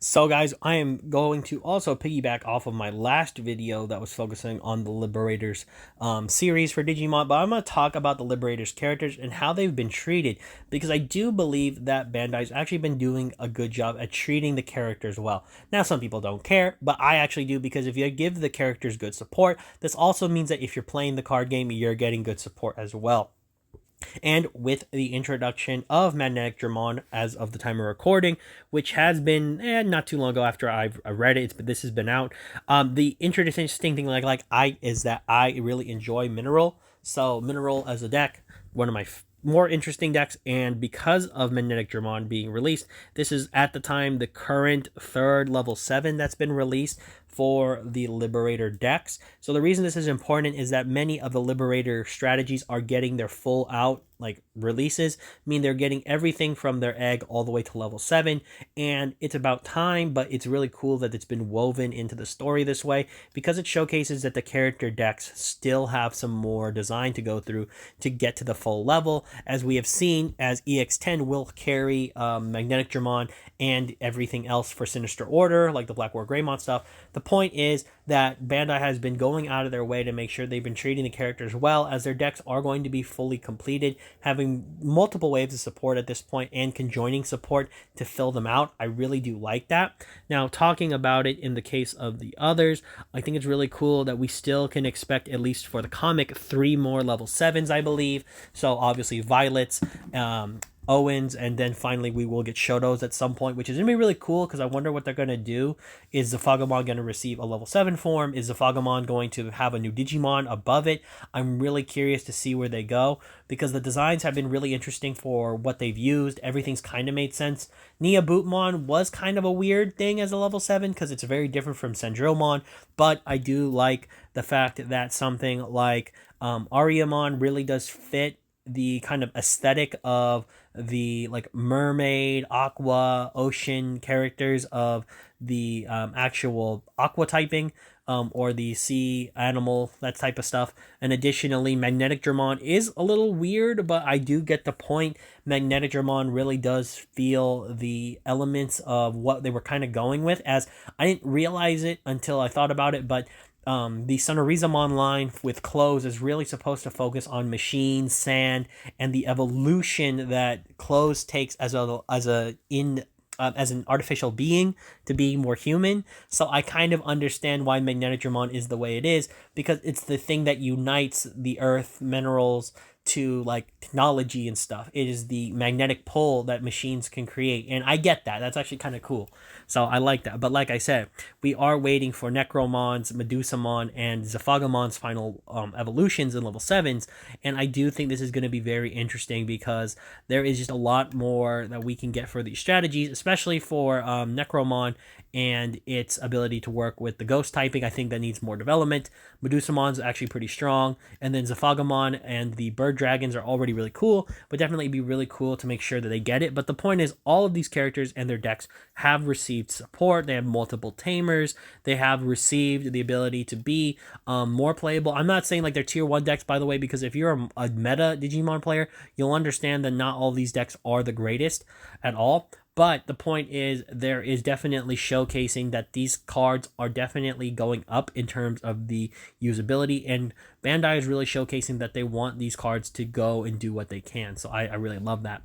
So guys, I am going to also piggyback off of my last video that was focusing on the Liberators series for Digimon, but I'm going to talk about the Liberators characters and how they've been treated, because I do believe that Bandai's actually been doing a good job at treating the characters well. Now, some people don't care, but I actually do, because if you give the characters good support, this also means that if you're playing the card game, you're getting good support as well. And with the introduction of Magnetic Dramon as of the time of recording, which has been not too long ago after I read it, this has been out. The interesting thing is that I really enjoy Mineral. So Mineral as a deck, one of my more interesting decks, and because of Magnetic Dramon being released, this is at the time the current third level 7 that's been released for the Liberator decks. So the reason this is important is that many of the Liberator strategies are getting their full out releases, mean they're getting everything from their egg all the way to level 7, and it's about time. But it's really cool that it's been woven into the story this way, because it showcases that the character decks still have some more design to go through to get to the full level, as we have seen, as EX10 will carry Magnetic Dramon and everything else for Sinister Order, like the Black War Greymon stuff. The point is that Bandai has been going out of their way to make sure they've been treating the characters well, as their decks are going to be fully completed, having multiple waves of support at this point and conjoining support to fill them out. I really do like that. Now, talking about it in the case of the others, I think it's really cool that we still can expect, at least for the comic, 3 more level 7s, I believe. So obviously Violets, Owens, and then finally we will get Shotos at some point, which is going to be really cool, because I wonder what they're going to do. Is Zafagamon going to receive a level 7 form? Is Zafagamon going to have a new Digimon above it? I'm really curious to see where they go, because the designs have been really interesting for what they've used. Everything's kind of made sense. Nia Bootmon was kind of a weird thing as a level 7, because it's very different from Sandromon, but I do like the fact that something like Ariamon really does fit the kind of aesthetic of the mermaid, aqua, ocean characters of the actual aqua typing, or the sea animal, that type of stuff. And additionally, Magnetic Dramon is a little weird, but I do get the point. Magnetic Dramon really does feel the elements of what they were kind of going with, as I didn't realize it until I thought about it, but the Sonorizamon line with Clothes is really supposed to focus on machines, sand, and the evolution that Clothes takes as an artificial being to be more human. So I kind of understand why Magnetic Dramon is the way it is, because it's the thing that unites the earth, minerals, to technology and stuff. It is the magnetic pull that machines can create, and I get that. That's actually kind of cool. So I like that. But like I said, we are waiting for Necromon's, Medusamon, and Zafagamon's final evolutions in level 7s, and I do think this is going to be very interesting, because there is just a lot more that we can get for these strategies, especially for Necromon and its ability to work with the ghost typing. I think that needs more development. Medusamon's actually pretty strong, and then Zafagamon and the bird dragons are already really cool, but definitely be really cool to make sure that they get it. But the point is, all of these characters and their decks have received support. They have multiple tamers. They have received the ability to be more playable. I'm not saying they're tier 1 decks, by the way, because if you're a meta Digimon player, you'll understand that not all these decks are the greatest at all. But the point is, there is definitely showcasing that these cards are definitely going up in terms of the usability, and Bandai is really showcasing that they want these cards to go and do what they can. So I really love that.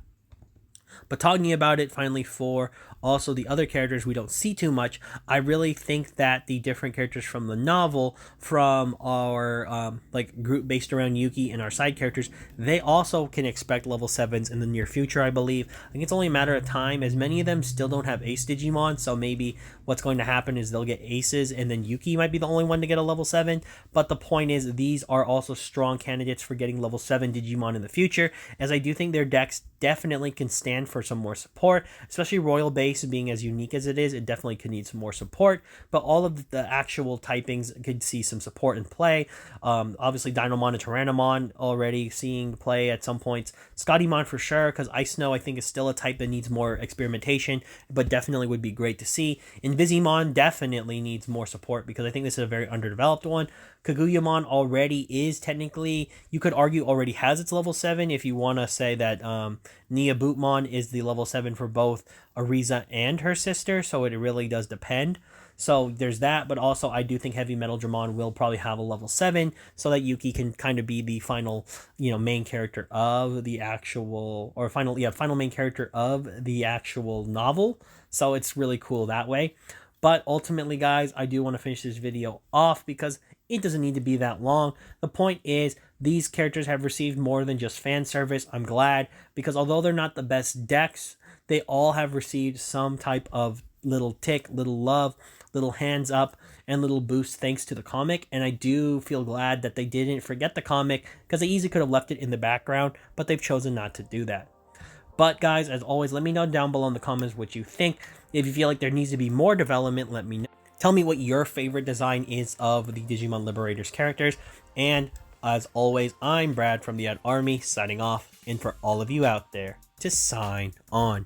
But talking about it finally for also the other characters we don't see too much, I really think that the different characters from the novel, from our group based around Yuki and our side characters, they also can expect level 7s in the near future, I believe. I think it's only a matter of time, as many of them still don't have Ace Digimon, so maybe what's going to happen is they'll get Aces, and then Yuki might be the only one to get a level 7. But the point is, these are also strong candidates for getting level 7 Digimon in the future, as I do think their decks definitely can stand for some more support, especially Royal Base being as unique as it is. It definitely could need some more support, but all of the actual typings could see some support in play. Obviously Dynamon and Tyrannomon already seeing play at some points. Scottymon for sure, because Ice Snow I think is still a type that needs more experimentation, but definitely would be great to see. Invisimon definitely needs more support, because I think this is a very underdeveloped one. Kaguyamon already is technically, you could argue, already has its level 7 if you want to say that Nia Bootmon Digimon is the level 7 for both Ariza and her sister, so it really does depend. So there's that, but also I do think Heavy Metal Dramon will probably have a level 7 so that Yuki can kind of be the final, main character of the actual, or final main character of the actual novel. So it's really cool that way. But ultimately, guys, I do want to finish this video off because it doesn't need to be that long. The point is, these characters have received more than just fan service. I'm glad, because although they're not the best decks, they all have received some type of little tick, little love, little hands up, and little boost thanks to the comic. And I do feel glad that they didn't forget the comic, because they easily could have left it in the background, but they've chosen not to do that. But guys, as always, let me know down below in the comments what you think. If you feel like there needs to be more development, let me know. Tell me what your favorite design is of the Digimon Liberators characters. And as always, I'm Brad from the Ad Army signing off, and for all of you out there, to sign on.